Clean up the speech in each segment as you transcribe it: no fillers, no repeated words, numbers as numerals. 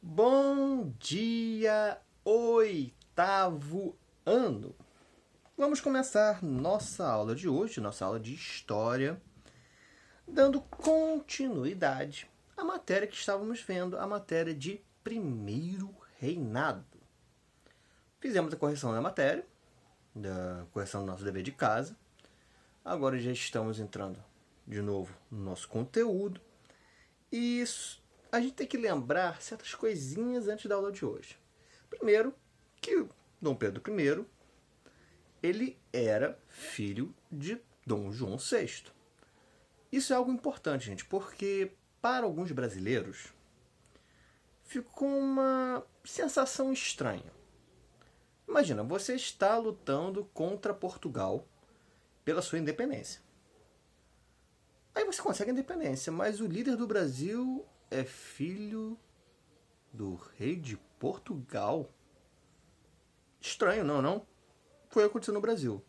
Bom dia, oitavo ano! Vamos começar nossa aula de hoje, nossa aula de História, dando continuidade à matéria que estávamos vendo, a matéria de Primeiro Reinado. Fizemos a correção da matéria, da correção do nosso dever de casa. Agora já estamos entrando de novo no nosso conteúdo. E a gente tem que lembrar certas coisinhas antes da aula de hoje. Primeiro, que Dom Pedro I, ele era filho de Dom João VI. Isso é algo importante, gente, porque para alguns brasileiros ficou uma sensação estranha. Imagina, você está lutando contra Portugal pela sua independência. Aí você consegue a independência, mas o líder do Brasil é filho do rei de Portugal? Estranho, não? Foi o que aconteceu no Brasil.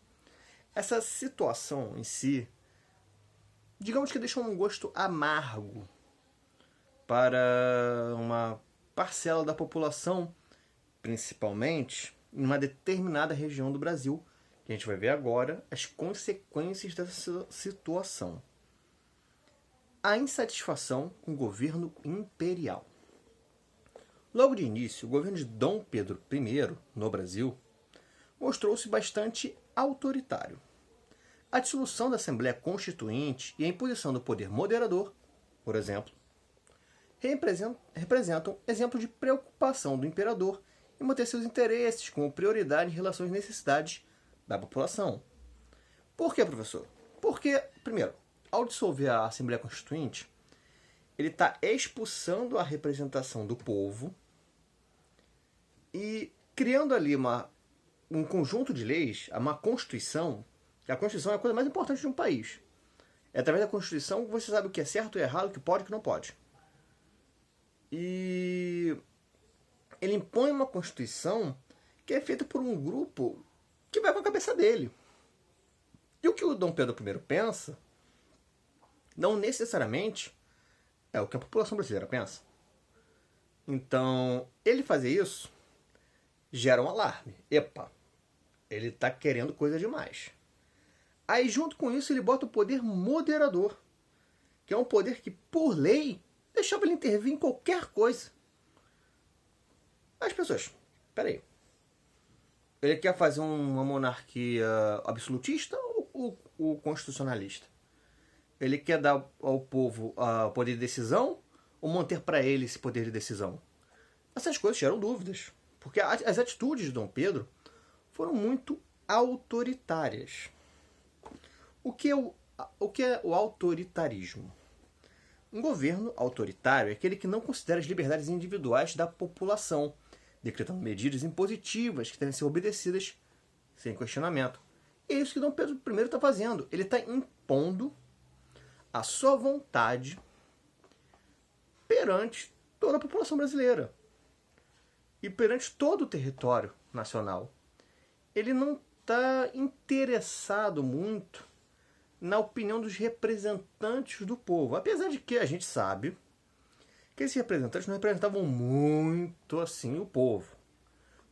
Essa situação em si, digamos que deixou um gosto amargo para uma parcela da população, principalmente em uma determinada região do Brasil, que a gente vai ver agora as consequências dessa situação. A insatisfação com o governo imperial. Logo de início, o governo de Dom Pedro I, no Brasil, mostrou-se bastante autoritário. A dissolução da Assembleia Constituinte e a imposição do poder moderador, por exemplo, representam exemplo de preocupação do imperador em manter seus interesses como prioridade em relação às necessidades da população. Por que, professor? Porque, primeiro, ao dissolver a Assembleia Constituinte, ele está expulsando a representação do povo e criando ali um conjunto de leis, uma Constituição. A Constituição é a coisa mais importante de um país. É através da Constituição que você sabe o que é certo e errado, o que pode e o que não pode. E ele impõe uma Constituição que é feita por um grupo que vai com a cabeça dele. E o que o Dom Pedro I pensa não necessariamente é o que a população brasileira pensa. Então, ele fazer isso gera um alarme. Epa, ele está querendo coisa demais. Aí, junto com isso, ele bota o poder moderador, que é um poder que, por lei, deixava ele intervir em qualquer coisa. As pessoas, peraí, ele quer fazer uma monarquia absolutista ou constitucionalista? Ele quer dar ao povo o poder de decisão ou manter para ele esse poder de decisão? Essas coisas geram dúvidas, porque as atitudes de Dom Pedro foram muito autoritárias. O que é o autoritarismo? Um governo autoritário é aquele que não considera as liberdades individuais da população, decretando medidas impositivas que devem ser obedecidas sem questionamento. E é isso que Dom Pedro I está fazendo. Ele está impondo a sua vontade perante toda a população brasileira e perante todo o território nacional. Ele não está interessado muito na opinião dos representantes do povo, apesar de que a gente sabe que esses representantes não representavam muito assim o povo.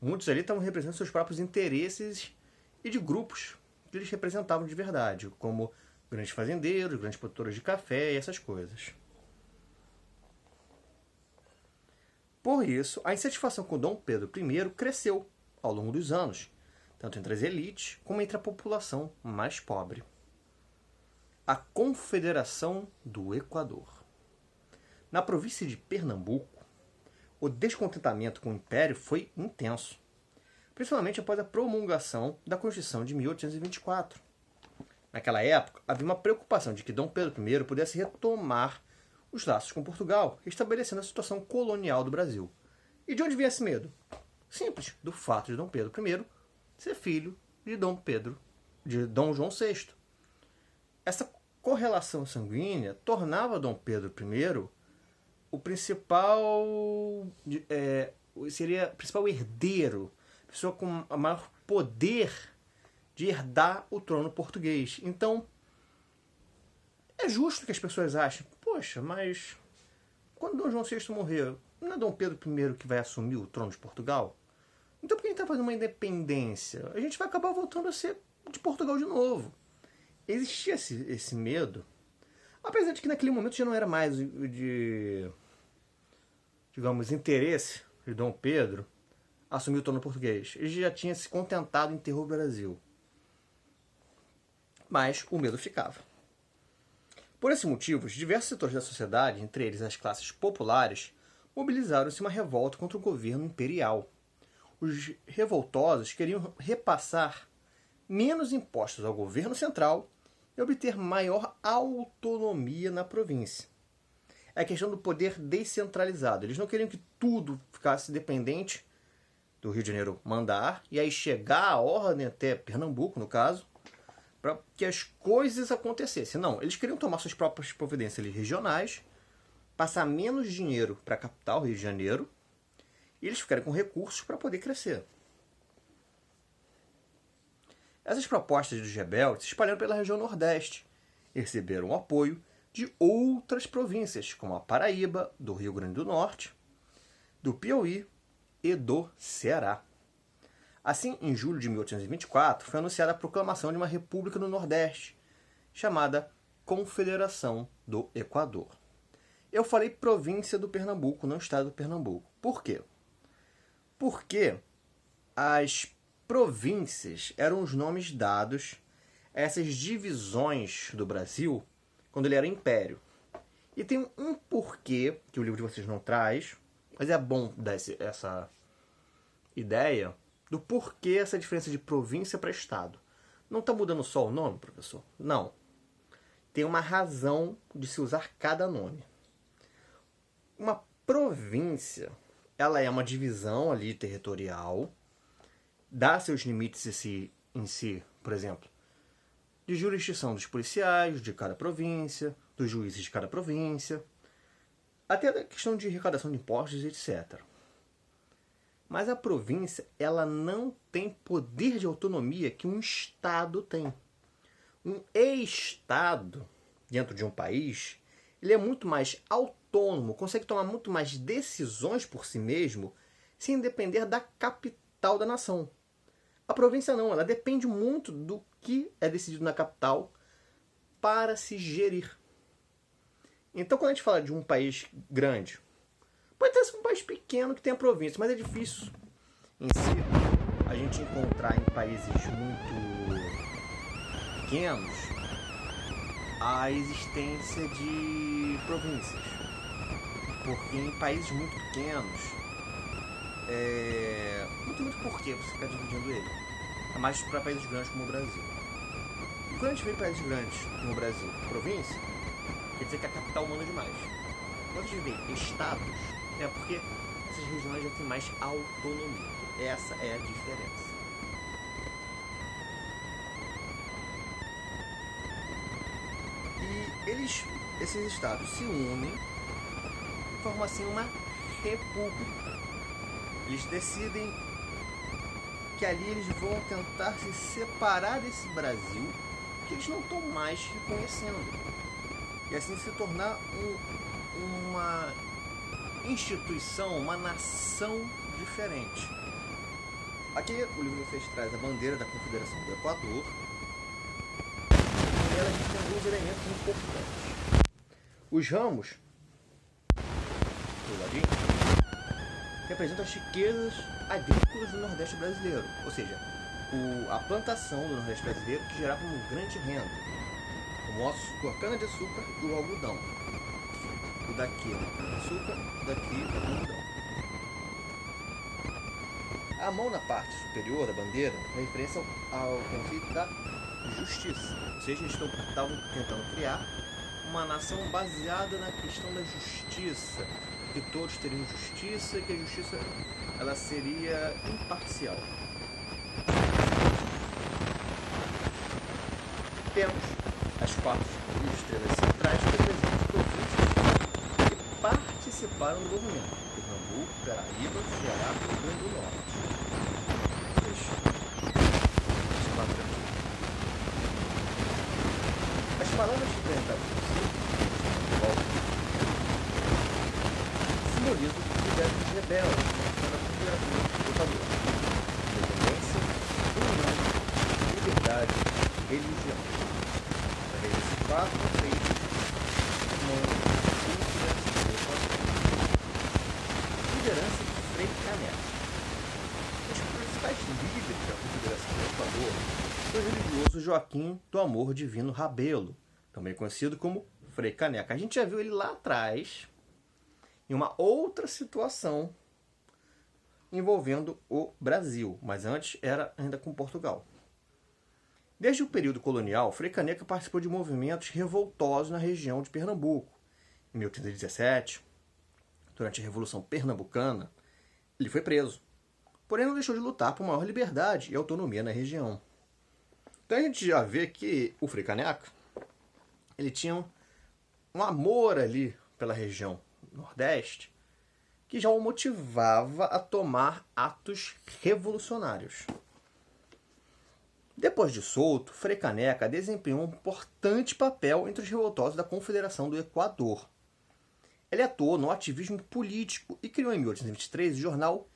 Muitos ali estavam representando seus próprios interesses e de grupos que eles representavam de verdade, como grandes fazendeiros, grandes produtores de café e essas coisas. Por isso, a insatisfação com Dom Pedro I cresceu ao longo dos anos, tanto entre as elites como entre a população mais pobre. A Confederação do Equador. Na província de Pernambuco, o descontentamento com o Império foi intenso, principalmente após a promulgação da Constituição de 1824. Naquela época, havia uma preocupação de que Dom Pedro I pudesse retomar os laços com Portugal, estabelecendo a situação colonial do Brasil. E de onde vinha esse medo? Simples, do fato de Dom Pedro I ser filho de Dom João VI. Essa correlação sanguínea tornava Dom Pedro I o principal herdeiro, a pessoa com o maior poder de herdar o trono português. Então, é justo que as pessoas achem, poxa, mas quando Dom João VI morrer, não é Dom Pedro I que vai assumir o trono de Portugal? Então por que a gente está fazendo uma independência? A gente vai acabar voltando a ser de Portugal de novo. Existia esse medo, apesar de que naquele momento já não era mais de, digamos, interesse de Dom Pedro assumir o trono português. Ele já tinha se contentado em ter o Brasil. Mas o medo ficava. Por esses motivos, diversos setores da sociedade, entre eles as classes populares, mobilizaram-se em uma revolta contra o governo imperial. Os revoltosos queriam repassar menos impostos ao governo central e obter maior autonomia na província. É a questão do poder descentralizado. Eles não queriam que tudo ficasse dependente do Rio de Janeiro mandar, e aí chegar a ordem até Pernambuco, no caso, para que as coisas acontecessem. Não, eles queriam tomar suas próprias providências regionais, passar menos dinheiro para a capital, Rio de Janeiro, e eles ficaram com recursos para poder crescer. Essas propostas dos rebeldes se espalharam pela região Nordeste e receberam o apoio de outras províncias, como a Paraíba, do Rio Grande do Norte, do Piauí e do Ceará. Assim, em julho de 1824, foi anunciada a proclamação de uma república no Nordeste, chamada Confederação do Equador. Eu falei província do Pernambuco, não estado do Pernambuco. Por quê? Porque as províncias eram os nomes dados a essas divisões do Brasil quando ele era império. E tem um porquê que o livro de vocês não traz, mas é bom dar essa ideia do porquê essa diferença de província para estado. Não está mudando só o nome, professor? Não. Tem uma razão de se usar cada nome. Uma província, ela é uma divisão ali territorial, dá seus limites em si, por exemplo, de jurisdição dos policiais de cada província, dos juízes de cada província, até a questão de arrecadação de impostos, etc. Mas a província, ela não tem poder de autonomia que um estado tem. Um estado, dentro de um país, ele é muito mais autônomo, consegue tomar muito mais decisões por si mesmo, sem depender da capital da nação. A província não, ela depende muito do que é decidido na capital para se gerir. Então, quando a gente fala de um país grande, pode até ser um país pequeno que tem a província, mas é difícil em si a gente encontrar em países muito pequenos a existência de províncias. Porque em países muito pequenos, não tem muito porquê você ficar dividindo ele. É mais para países grandes como o Brasil. E quando a gente vê países grandes como o Brasil, província, quer dizer que a capital manda demais. Quando a gente vê estados, é porque essas regiões já têm mais autonomia. Essa é a diferença. E esses estados se unem e formam assim uma república. Eles decidem que ali eles vão tentar se separar desse Brasil que eles não estão mais reconhecendo. E assim se tornar uma instituição, uma nação diferente. Aqui o livro de vocês traz a bandeira da Confederação do Equador. E ela tem alguns elementos importantes. Os ramos do ladinho representam as riquezas agrícolas do Nordeste brasileiro, ou seja, a plantação do Nordeste brasileiro que gerava uma grande renda, como a cana-de-açúcar e o algodão. O daqui é a cana-de-açúcar, o daqui é o algodão. A mão na parte superior da bandeira é referência ao conceito da justiça, ou seja, eles estavam tentando criar uma nação baseada na questão da justiça, que todos teriam justiça e que a justiça ela seria imparcial. Temos as 4 estrelas centrais que representam as províncias que participaram do movimento: Pernambuco, Paraíba, Ceará e Rio Grande do Norte. As palavras representadas no círculo ideias dos rebeldes, mostrando a configuração do Equador: independência, união, liberdade e religião. Através desses quatro conceitos, humano, cultura e Equador. Liderança de Frei Caneca. Os principais líderes da Confederação do Equador foi o religioso Joaquim do Amor Divino Rabelo, também conhecido como Frei Caneca. A gente já viu ele lá atrás, em uma outra situação envolvendo o Brasil, mas antes era ainda com Portugal. Desde o período colonial, Frei Caneca participou de movimentos revoltosos na região de Pernambuco. Em 1817, durante a Revolução Pernambucana, ele foi preso, porém não deixou de lutar por maior liberdade e autonomia na região. Então a gente já vê que o Frei Caneca, ele tinha um amor ali pela região Nordeste que já o motivava a tomar atos revolucionários. Depois de solto, Frei Caneca desempenhou um importante papel entre os revoltosos da Confederação do Equador. Ele atuou no ativismo político e criou em 1823 o jornal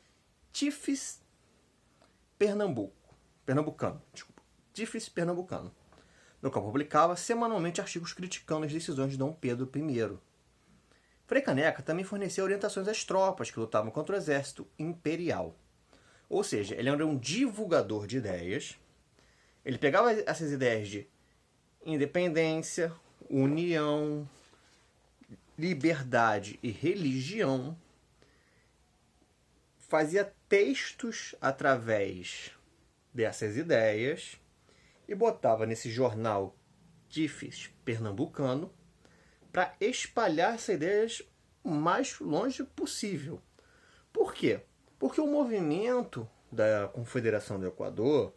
Tifes Pernambucano, no qual publicava semanalmente artigos criticando as decisões de Dom Pedro I. Frei Caneca também fornecia orientações às tropas que lutavam contra o exército imperial. Ou seja, ele era um divulgador de ideias. Ele pegava essas ideias de independência, união, liberdade e religião, fazia textos através dessas ideias e botava nesse jornal Tifes Pernambucano para espalhar essas ideias o mais longe possível. Por quê? Porque o movimento da Confederação do Equador,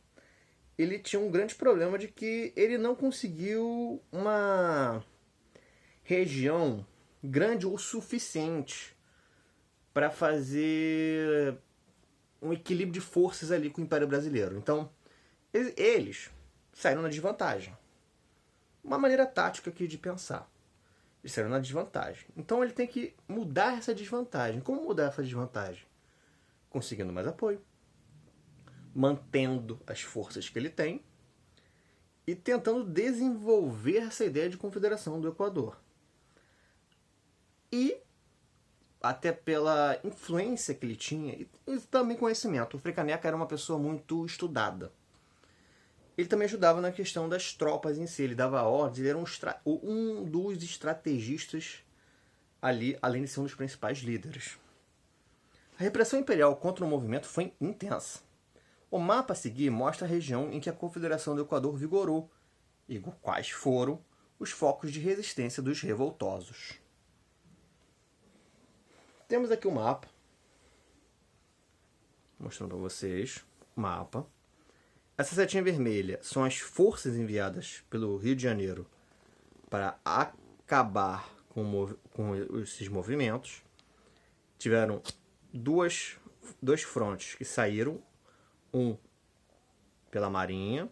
ele tinha um grande problema de que ele não conseguiu uma região grande o suficiente para fazer um equilíbrio de forças ali com o Império Brasileiro. Então, eles saíram na desvantagem. Uma maneira tática aqui de pensar. Eles saíram na desvantagem. Então ele tem que mudar essa desvantagem. Como mudar essa desvantagem? Conseguindo mais apoio, mantendo as forças que ele tem e tentando desenvolver essa ideia de confederação do Equador. E, até pela influência que ele tinha, e também conhecimento, o Frei Caneca era uma pessoa muito estudada. Ele também ajudava na questão das tropas em si, ele dava ordens, ele era um dos estrategistas ali, além de ser um dos principais líderes. A repressão imperial contra o movimento foi intensa. O mapa a seguir mostra a região em que a Confederação do Equador vigorou e quais foram os focos de resistência dos revoltosos. Temos aqui o mapa, mostrando para vocês o mapa. Essa setinha vermelha são as forças enviadas pelo Rio de Janeiro para acabar com esses movimentos. Tiveram dois frontes que saíram, um pela Marinha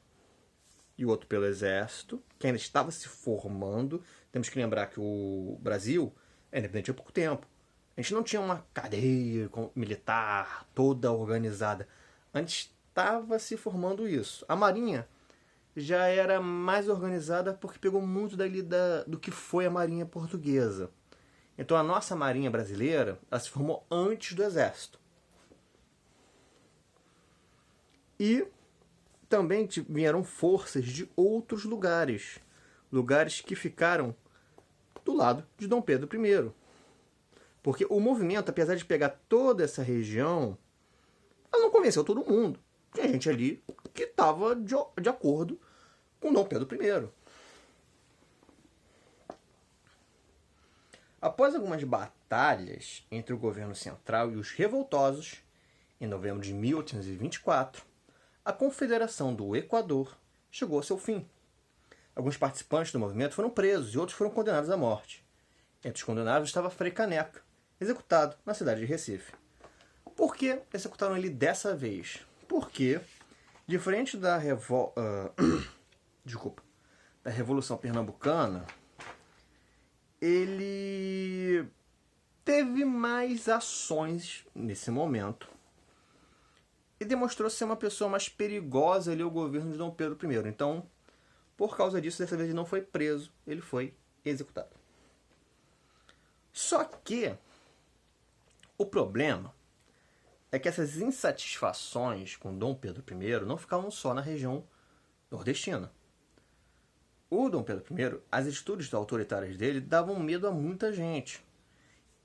e o outro pelo Exército, que ainda estava se formando. Temos que lembrar que o Brasil é independente há pouco tempo. A gente não tinha uma cadeia militar toda organizada. Antes estava se formando isso. A Marinha já era mais organizada porque pegou muito dali do que foi a Marinha Portuguesa. Então a nossa Marinha brasileira, ela se formou antes do Exército. E também vieram forças de outros lugares. Lugares que ficaram do lado de Dom Pedro I. Porque o movimento, apesar de pegar toda essa região, ela não convenceu todo mundo. Tinha gente ali que estava de acordo com Dom Pedro I. Após algumas batalhas entre o governo central e os revoltosos, em novembro de 1824, a Confederação do Equador chegou ao seu fim. Alguns participantes do movimento foram presos e outros foram condenados à morte. Entre os condenados estava Frei Caneca, executado na cidade de Recife. Por que executaram ele dessa vez? Porque, diferente da Revolução Pernambucana, ele teve mais ações nesse momento e demonstrou ser uma pessoa mais perigosa ali ao governo de Dom Pedro I. Então, por causa disso, dessa vez ele não foi preso, ele foi executado. Só que o problema é que essas insatisfações com Dom Pedro I não ficavam só na região nordestina. O Dom Pedro I, as atitudes autoritárias dele davam medo a muita gente.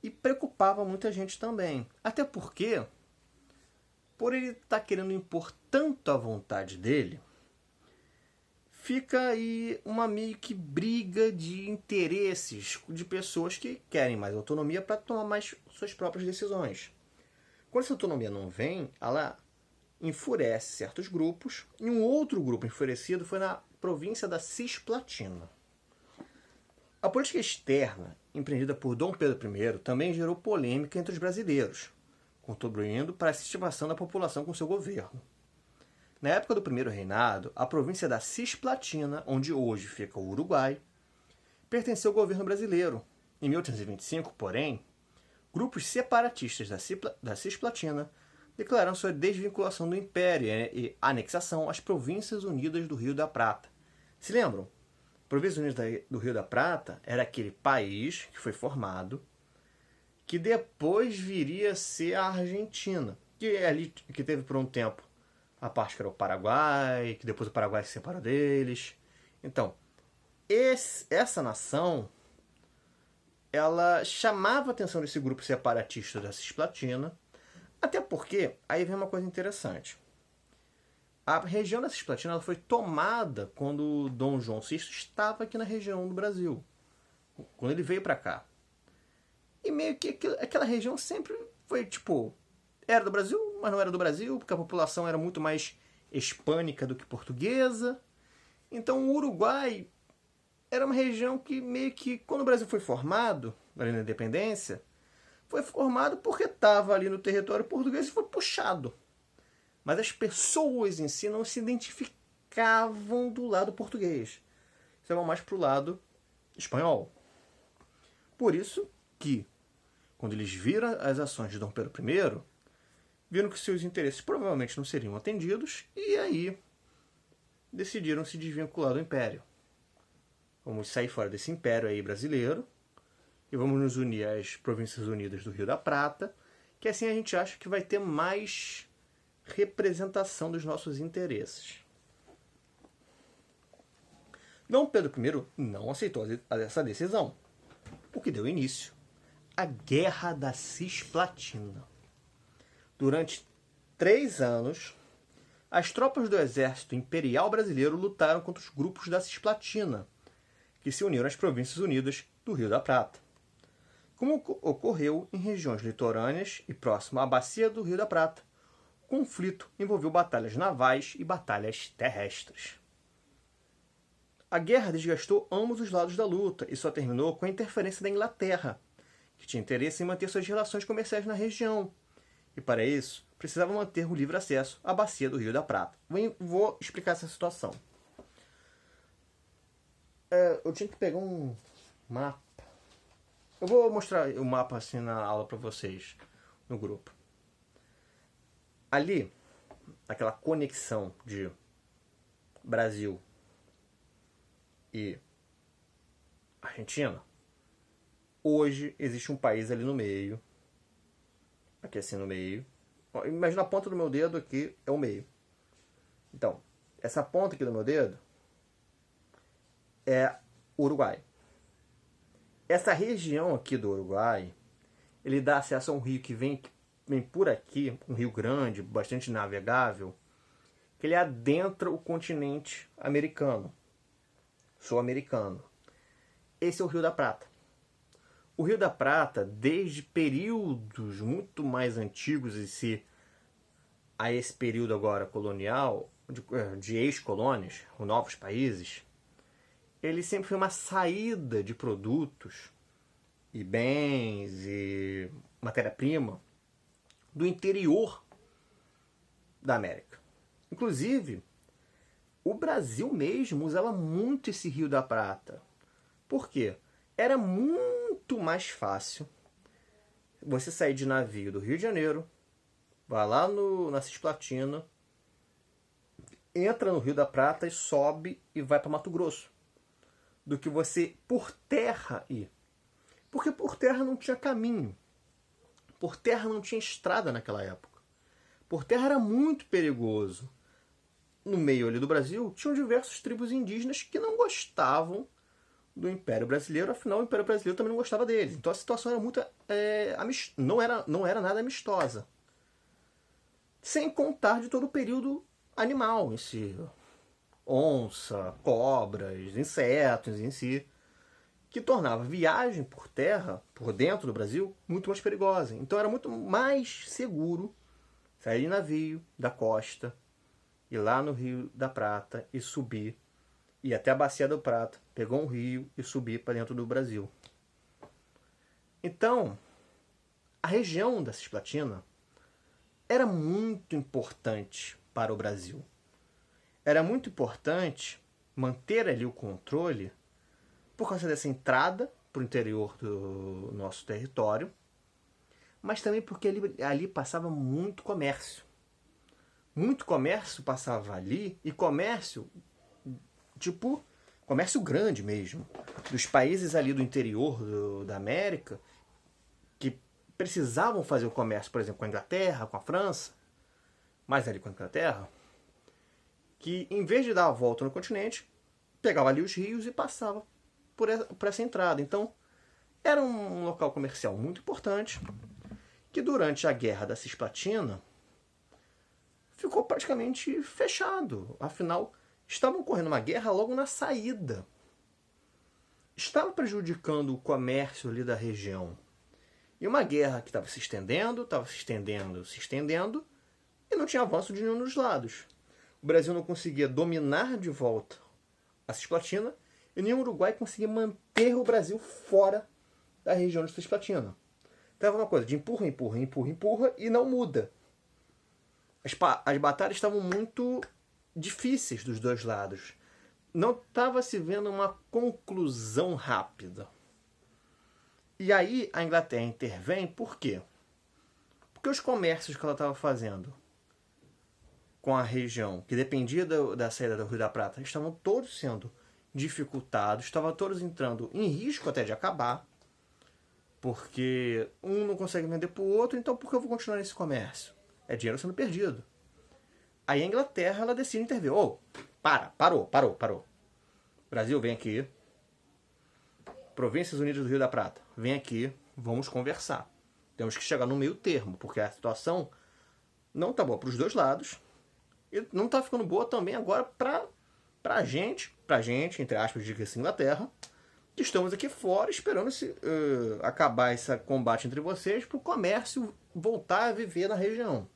E preocupava muita gente também. Até porque, por ele estar querendo impor tanto a vontade dele, fica aí uma meio que briga de interesses de pessoas que querem mais autonomia para tomar mais suas próprias decisões. Quando essa autonomia não vem, ela enfurece certos grupos, e um outro grupo enfurecido foi na província da Cisplatina. A política externa empreendida por Dom Pedro I também gerou polêmica entre os brasileiros, contribuindo para a estimação da população com seu governo. Na época do primeiro reinado, a província da Cisplatina, onde hoje fica o Uruguai, pertenceu ao governo brasileiro. Em 1825, porém, grupos separatistas da Cisplatina declararam sua desvinculação do Império e anexação às Províncias Unidas do Rio da Prata. Se lembram? Províncias Unidas do Rio da Prata era aquele país que foi formado, que depois viria a ser a Argentina, que é ali que teve por um tempo a parte que era o Paraguai, que depois o Paraguai se separou deles. Então, essa nação, ela chamava a atenção desse grupo separatista da Cisplatina, até porque, aí vem uma coisa interessante. A região da Cisplatina ela foi tomada quando Dom João VI estava aqui na região do Brasil, quando ele veio para cá. E meio que aquela região sempre foi, tipo, era do Brasil, mas não era do Brasil, porque a população era muito mais hispânica do que portuguesa. Então o Uruguai era uma região que meio que, quando o Brasil foi formado, ali na independência, foi formado porque estava ali no território português e foi puxado. Mas as pessoas em si não se identificavam do lado português. Estavam mais para o lado espanhol. Por isso que, quando eles viram as ações de Dom Pedro I, viram que seus interesses provavelmente não seriam atendidos e aí decidiram se desvincular do Império. Vamos sair fora desse Império aí brasileiro e vamos nos unir às Províncias Unidas do Rio da Prata, que assim a gente acha que vai ter mais representação dos nossos interesses. Dom Pedro I não aceitou essa decisão, o que deu início à Guerra da Cisplatina. Durante 3 anos, as tropas do exército imperial brasileiro lutaram contra os grupos da Cisplatina, que se uniram às Províncias Unidas do Rio da Prata. Como ocorreu em regiões litorâneas e próximo à bacia do Rio da Prata, o conflito envolveu batalhas navais e batalhas terrestres. A guerra desgastou ambos os lados da luta e só terminou com a interferência da Inglaterra, que tinha interesse em manter suas relações comerciais na região, e para isso precisava manter o livre acesso à bacia do Rio da Prata. Vou explicar essa situação. Eu tinha que pegar um mapa. Eu vou mostrar o mapa assim na aula para vocês, no grupo. Ali, aquela conexão de Brasil e Argentina, hoje existe um país ali no meio, aqui assim no meio. Imagina a ponta do meu dedo aqui é o meio. Então, essa ponta aqui do meu dedo é Uruguai. Essa região aqui do Uruguai, ele dá acesso a um rio que vem por aqui, um rio grande, bastante navegável, que ele adentra o continente americano, sul-americano. Esse é o Rio da Prata. O Rio da Prata, desde períodos muito mais antigos a esse período agora colonial, de ex-colônias, novos países, ele sempre foi uma saída de produtos e bens e matéria-prima do interior da América. Inclusive, o Brasil mesmo usava muito esse Rio da Prata. Por quê? Era muito mais fácil você sair de navio do Rio de Janeiro, vai lá na Cisplatina, entra no Rio da Prata e sobe e vai para Mato Grosso, do que você por terra ir. Porque por terra não tinha caminho. Por terra não tinha estrada naquela época. Por terra era muito perigoso. No meio ali do Brasil, tinham diversas tribos indígenas que não gostavam do Império Brasileiro, afinal o Império Brasileiro também não gostava deles. Então a situação era muito não era nada amistosa. Sem contar de todo o período animal em si. Onça, cobras, insetos em si, que tornava a viagem por terra, por dentro do Brasil, muito mais perigosa. Então era muito mais seguro sair de navio da costa, ir lá no Rio da Prata e subir, ir até a Bacia do Prata, pegar um rio e subir para dentro do Brasil. Então, a região da Cisplatina era muito importante para o Brasil. Era muito importante manter ali o controle por causa dessa entrada para o interior do nosso território, mas também porque ali passava muito comércio. Muito comércio passava ali, e comércio, tipo, comércio grande mesmo, dos países ali do interior da América, que precisavam fazer o comércio, por exemplo, com a Inglaterra, com a França, mais ali com a Inglaterra, que em vez de dar a volta no continente, pegava ali os rios e passava por essa entrada. Então, era um local comercial muito importante, que durante a Guerra da Cisplatina ficou praticamente fechado. Afinal, estavam correndo uma guerra logo na saída. Estava prejudicando o comércio ali da região. E uma guerra que estava se estendendo, e não tinha avanço de nenhum dos lados. O Brasil não conseguia dominar de volta a Cisplatina, e nem o Uruguai conseguia manter o Brasil fora da região de Cisplatina. Então era uma coisa de empurra, e não muda. As batalhas estavam muito difíceis dos dois lados. Não estava se vendo uma conclusão rápida. E aí a Inglaterra intervém, por quê? Porque os comércios que ela estava fazendo com a região, que dependia da saída do Rio da Prata, estavam todos sendo dificultados, estavam todos entrando em risco até de acabar, porque um não consegue vender para o outro, então por que eu vou continuar nesse comércio? É dinheiro sendo perdido. Aí a Inglaterra ela decide intervir. Parou. Brasil, vem aqui. Províncias Unidas do Rio da Prata, vem aqui, vamos conversar. Temos que chegar no meio termo, porque a situação não está boa para os dois lados e não está ficando boa também agora para gente, entre aspas, diga-se Inglaterra, que estamos aqui fora esperando acabar esse combate entre vocês para o comércio voltar a viver na região.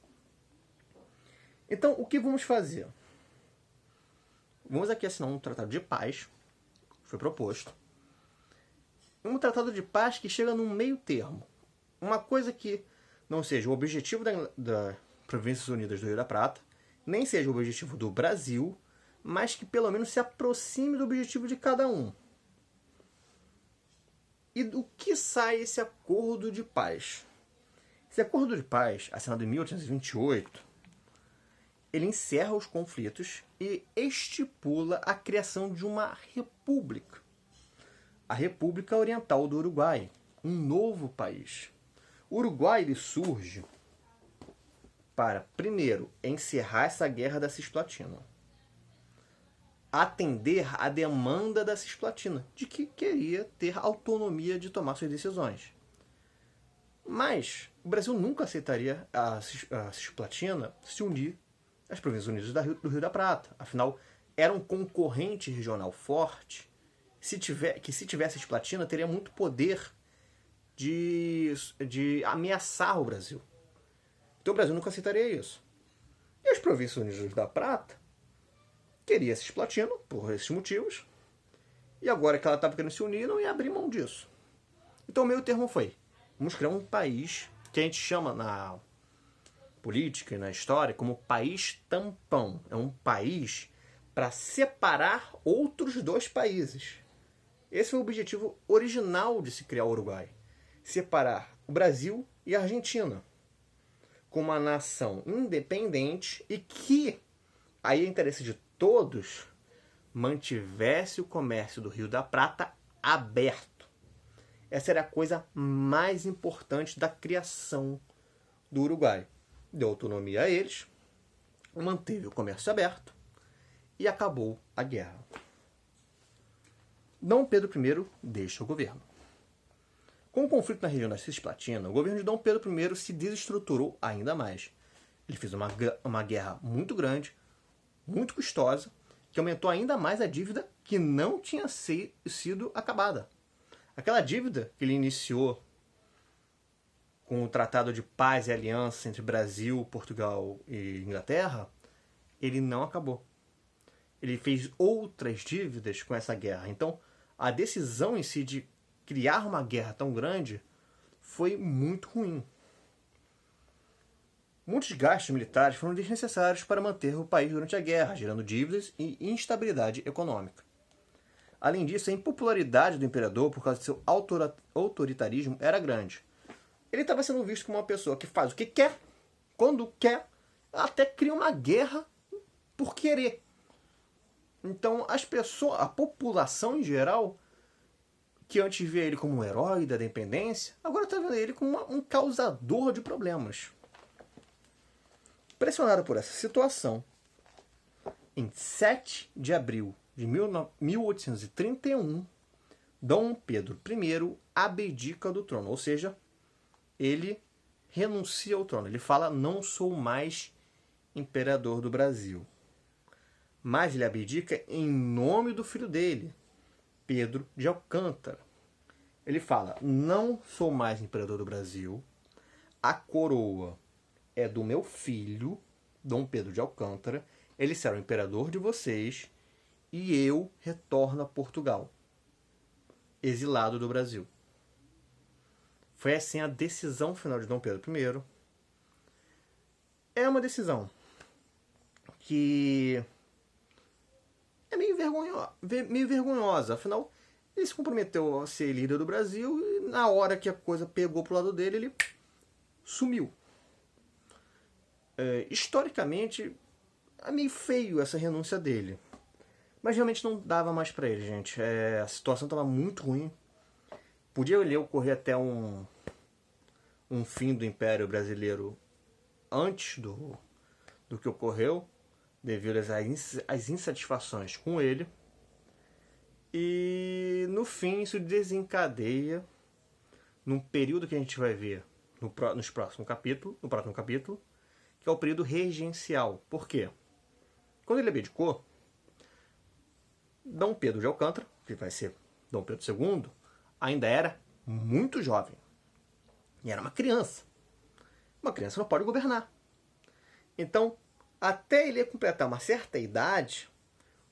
Então, o que vamos fazer? Vamos aqui assinar um tratado de paz, foi proposto. Um tratado de paz que chega num meio termo. Uma coisa que não seja o objetivo das Províncias Unidas do Rio da Prata, nem seja o objetivo do Brasil, mas que pelo menos se aproxime do objetivo de cada um. E do que sai esse acordo de paz? Esse acordo de paz, assinado em 1828, ele encerra os conflitos e estipula a criação de uma república. A República Oriental do Uruguai, um novo país. O Uruguai ele surge para, primeiro, encerrar essa guerra da Cisplatina. Atender à demanda da Cisplatina, de que queria ter autonomia de tomar suas decisões. Mas o Brasil nunca aceitaria a Cisplatina se unir às Províncias Unidas do Rio da Prata. Afinal, era um concorrente regional forte, que se tivesse Cisplatina, teria muito poder de ameaçar o Brasil. Então o Brasil nunca aceitaria isso. E as Províncias Unidas do Rio da Prata queria Cisplatina, por esses motivos, e agora que ela estava querendo se unir, não ia abrir mão disso. Então o meio termo foi, vamos criar um país que a gente chama na política e na história como país tampão. É um país para separar outros dois países. Esse foi o objetivo original de se criar o Uruguai. Separar o Brasil e Argentina, como uma nação independente e que, aí é interesse de todos, mantivesse o comércio do Rio da Prata aberto. Essa era a coisa mais importante da criação do Uruguai. Deu autonomia a eles, manteve o comércio aberto e acabou a guerra. Dom Pedro I deixa o governo. Com o conflito na região da Cisplatina, o governo de Dom Pedro I se desestruturou ainda mais. Ele fez uma guerra muito grande, muito custosa, que aumentou ainda mais a dívida que não tinha sido acabada. Aquela dívida que ele iniciou com o Tratado de Paz e Aliança entre Brasil, Portugal e Inglaterra, ele não acabou. Ele fez outras dívidas com essa guerra. Então, a decisão em si de criar uma guerra tão grande foi muito ruim. Muitos gastos militares foram desnecessários para manter o país durante a guerra, gerando dívidas e instabilidade econômica. Além disso, a impopularidade do imperador por causa de seu autoritarismo era grande. Ele estava sendo visto como uma pessoa que faz o que quer, quando quer, até cria uma guerra por querer. Então, a população em geral, que antes via ele como um herói da independência, agora está vendo ele como um causador de problemas. Pressionado por essa situação, em 7 de abril de 1831, Dom Pedro I abdica do trono, ou seja, ele renuncia ao trono. Ele fala, não sou mais imperador do Brasil. Mas ele abdica em nome do filho dele, Pedro de Alcântara. Ele fala, não sou mais imperador do Brasil, a coroa é do meu filho, Dom Pedro de Alcântara, ele será o imperador de vocês e eu retorno a Portugal, exilado do Brasil. Foi assim a decisão final de Dom Pedro I. É uma decisão que é meio vergonhosa. Afinal, ele se comprometeu a ser líder do Brasil e na hora que a coisa pegou pro lado dele, ele sumiu. Historicamente, é meio feio essa renúncia dele. Mas realmente não dava mais para ele, gente. A situação estava muito ruim. Podia ele ocorrer até um fim do Império Brasileiro antes do que ocorreu, devido às insatisfações com ele. E no fim isso desencadeia num período que a gente vai ver no próximo capítulo, que é o período regencial. Por quê? Quando ele abdicou, Dom Pedro de Alcântara, que vai ser Dom Pedro II, ainda era muito jovem. E era uma criança. Uma criança não pode governar. Então, até ele completar uma certa idade,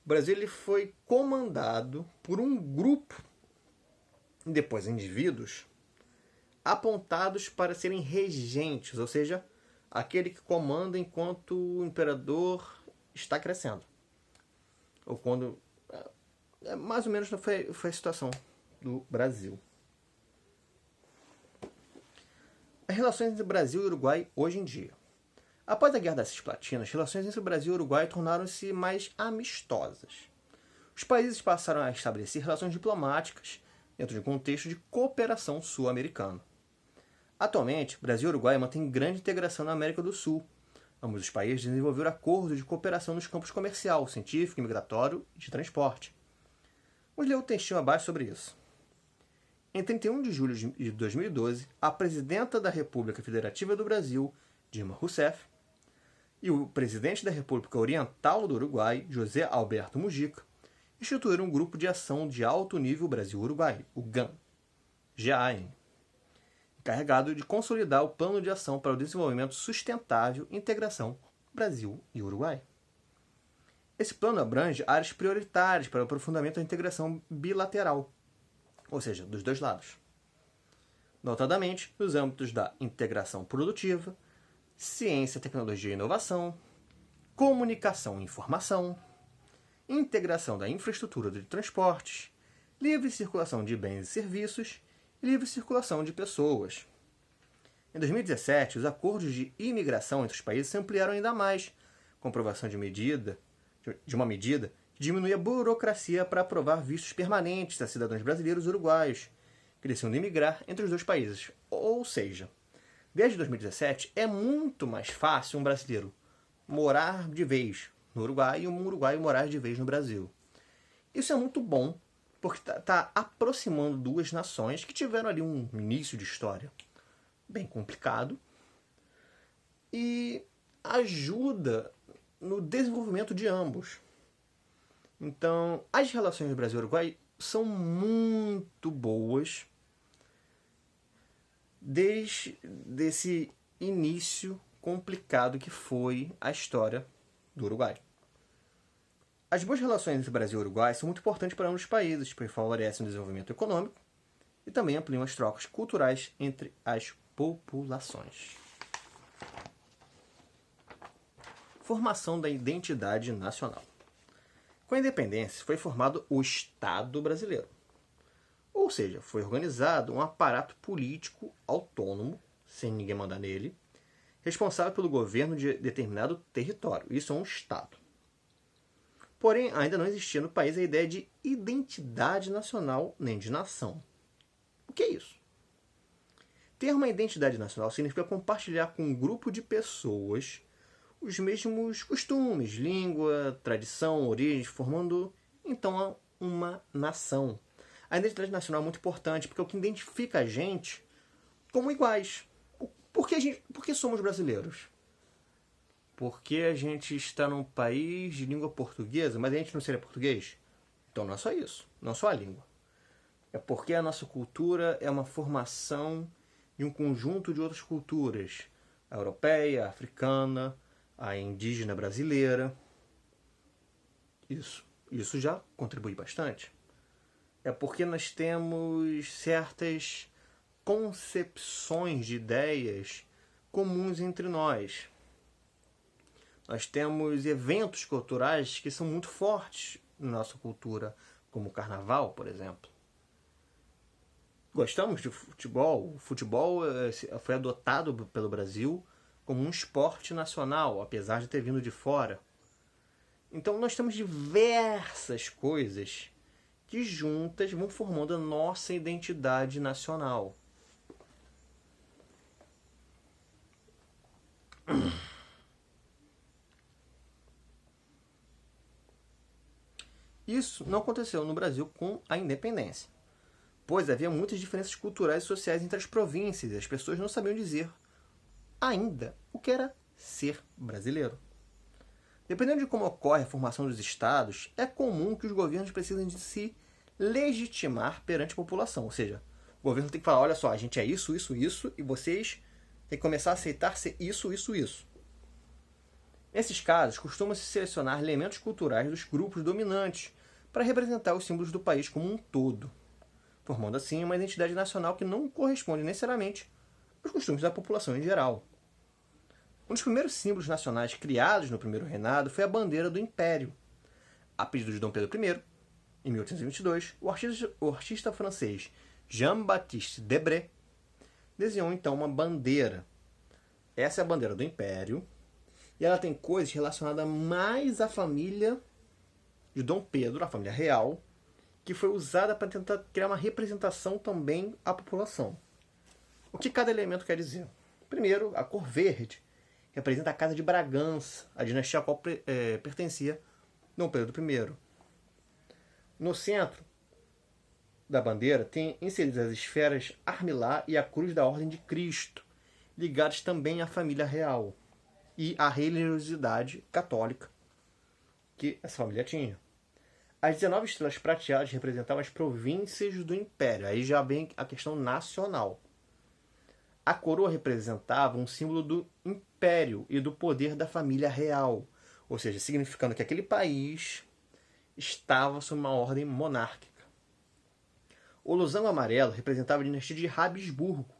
o Brasil ele foi comandado por um grupo, e depois indivíduos, apontados para serem regentes, ou seja, aquele que comanda enquanto o imperador está crescendo. Ou quando... mais ou menos foi a situação do Brasil. As relações entre Brasil e Uruguai hoje em dia. Após a Guerra da Cisplatina, as relações entre o Brasil e o Uruguai tornaram-se mais amistosas. Os países passaram a estabelecer relações diplomáticas dentro de um contexto de cooperação sul-americana. Atualmente, Brasil e Uruguai mantêm grande integração na América do Sul. Ambos os países desenvolveram acordos de cooperação nos campos comercial, científico, migratório e de transporte. Vamos ler o textinho abaixo sobre isso. Em 31 de julho de 2012, a presidenta da República Federativa do Brasil, Dilma Rousseff, e o presidente da República Oriental do Uruguai, José Alberto Mujica, instituíram um grupo de ação de alto nível Brasil-Uruguai, o GAN, encarregado de consolidar o Plano de Ação para o Desenvolvimento Sustentável e Integração Brasil e Uruguai. Esse plano abrange áreas prioritárias para o aprofundamento da integração bilateral, ou seja, dos dois lados. Notadamente, nos âmbitos da integração produtiva, ciência, tecnologia e inovação, comunicação e informação, integração da infraestrutura de transportes, livre circulação de bens e serviços e livre circulação de pessoas. Em 2017, os acordos de imigração entre os países se ampliaram ainda mais, com aprovação de uma medida que diminui a burocracia para aprovar vistos permanentes a cidadãos brasileiros e uruguaios que decidam imigrar entre os dois países. Ou seja, desde 2017 é muito mais fácil um brasileiro morar de vez no Uruguai e um uruguaio morar de vez no Brasil. Isso é muito bom, porque está aproximando duas nações que tiveram ali um início de história bem complicado e ajuda no desenvolvimento de ambos. Então, as relações do Brasil e Uruguai são muito boas desde esse início complicado que foi a história do Uruguai. As boas relações entre Brasil e Uruguai são muito importantes para ambos os países, pois favorecem o desenvolvimento econômico e também ampliam as trocas culturais entre as populações. Formação da identidade nacional. Com a independência, foi formado o Estado brasileiro. Ou seja, foi organizado um aparato político autônomo, sem ninguém mandar nele, responsável pelo governo de determinado território. Isso é um Estado. Porém, ainda não existia no país a ideia de identidade nacional nem de nação. O que é isso? Ter uma identidade nacional significa compartilhar com um grupo de pessoas os mesmos costumes, língua, tradição, origem, formando então uma nação. A identidade nacional é muito importante porque é o que identifica a gente como iguais. Por que somos brasileiros? Porque a gente está num país de língua portuguesa, mas a gente não seria português? Então não é só isso, não é só a língua. É porque a nossa cultura é uma formação de um conjunto de outras culturas. A europeia, a africana, a indígena brasileira. Isso já contribui bastante. É porque nós temos certas concepções de ideias comuns entre nós. Nós temos eventos culturais que são muito fortes na nossa cultura, como o carnaval, por exemplo. Gostamos de futebol. O futebol foi adotado pelo Brasil como um esporte nacional, apesar de ter vindo de fora. Então nós temos diversas coisas que juntas vão formando a nossa identidade nacional. Isso não aconteceu no Brasil com a independência, pois havia muitas diferenças culturais e sociais entre as províncias e as pessoas não sabiam dizer ainda o que era ser brasileiro. Dependendo de como ocorre a formação dos estados, é comum que os governos precisem de se legitimar perante a população. Ou seja, o governo tem que falar, olha só, a gente é isso, isso, isso, e vocês têm que começar a aceitar ser isso, isso, isso. Nesses casos, costuma-se selecionar elementos culturais dos grupos dominantes para representar os símbolos do país como um todo, formando assim uma identidade nacional que não corresponde necessariamente aos costumes da população em geral. Um dos primeiros símbolos nacionais criados no primeiro reinado foi a bandeira do Império. A pedido de Dom Pedro I, em 1822, o artista francês Jean-Baptiste Debré desenhou então uma bandeira. Essa é a bandeira do Império, e ela tem coisas relacionadas mais à família de Dom Pedro, a família real, que foi usada para tentar criar uma representação também à população. O que cada elemento quer dizer? Primeiro, a cor verde representa a Casa de Bragança, a dinastia a qual pertencia Dom Pedro I. No centro da bandeira tem inseridas as esferas Armilá e a Cruz da Ordem de Cristo, ligadas também à família real e à religiosidade católica que essa família tinha. As 19 estrelas prateadas representavam as províncias do Império. Aí já vem a questão nacional. A coroa representava um símbolo do império e do poder da família real, ou seja, significando que aquele país estava sob uma ordem monárquica. O losango amarelo representava a dinastia de Habsburgo,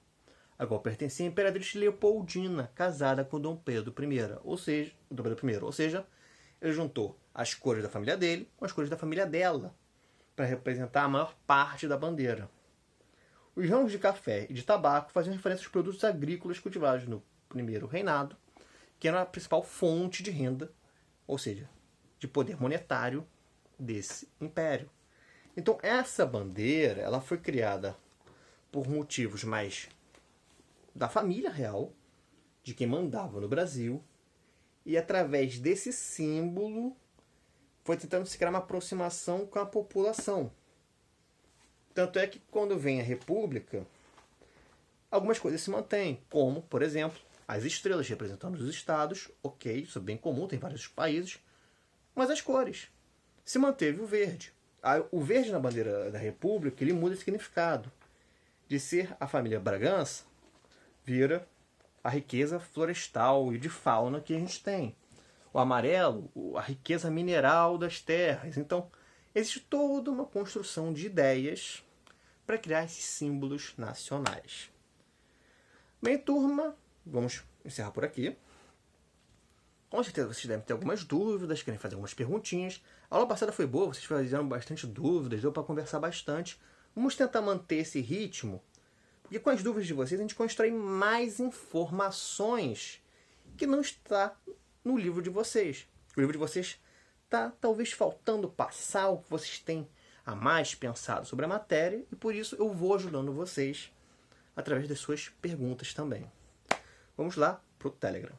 a qual pertencia à imperatriz Leopoldina, casada com Dom Pedro I, ou seja, ele juntou as cores da família dele com as cores da família dela, para representar a maior parte da bandeira. Os ramos de café e de tabaco faziam referência aos produtos agrícolas cultivados no primeiro reinado, que era a principal fonte de renda, ou seja, de poder monetário desse império. Então essa bandeira ela foi criada por motivos mais da família real, de quem mandava no Brasil, e através desse símbolo foi tentando se criar uma aproximação com a população. Tanto é que quando vem a República, algumas coisas se mantêm, como, por exemplo, as estrelas representando os estados, ok, isso é bem comum, tem vários países, mas as cores. Se manteve o verde. O verde na bandeira da República, ele muda de significado. De ser a família Bragança, vira a riqueza florestal e de fauna que a gente tem. O amarelo, a riqueza mineral das terras. Então, existe toda uma construção de ideias para criar esses símbolos nacionais. Bem, turma, vamos encerrar por aqui. Com certeza vocês devem ter algumas dúvidas, querem fazer algumas perguntinhas. A aula passada foi boa, vocês fizeram bastante dúvidas, deu para conversar bastante. Vamos tentar manter esse ritmo, porque com as dúvidas de vocês a gente constrói mais informações que não está no livro de vocês. O livro de vocês está talvez faltando passar o que vocês têm a mais pensado sobre a matéria, e por isso eu vou ajudando vocês através das suas perguntas também. Vamos lá para o Telegram.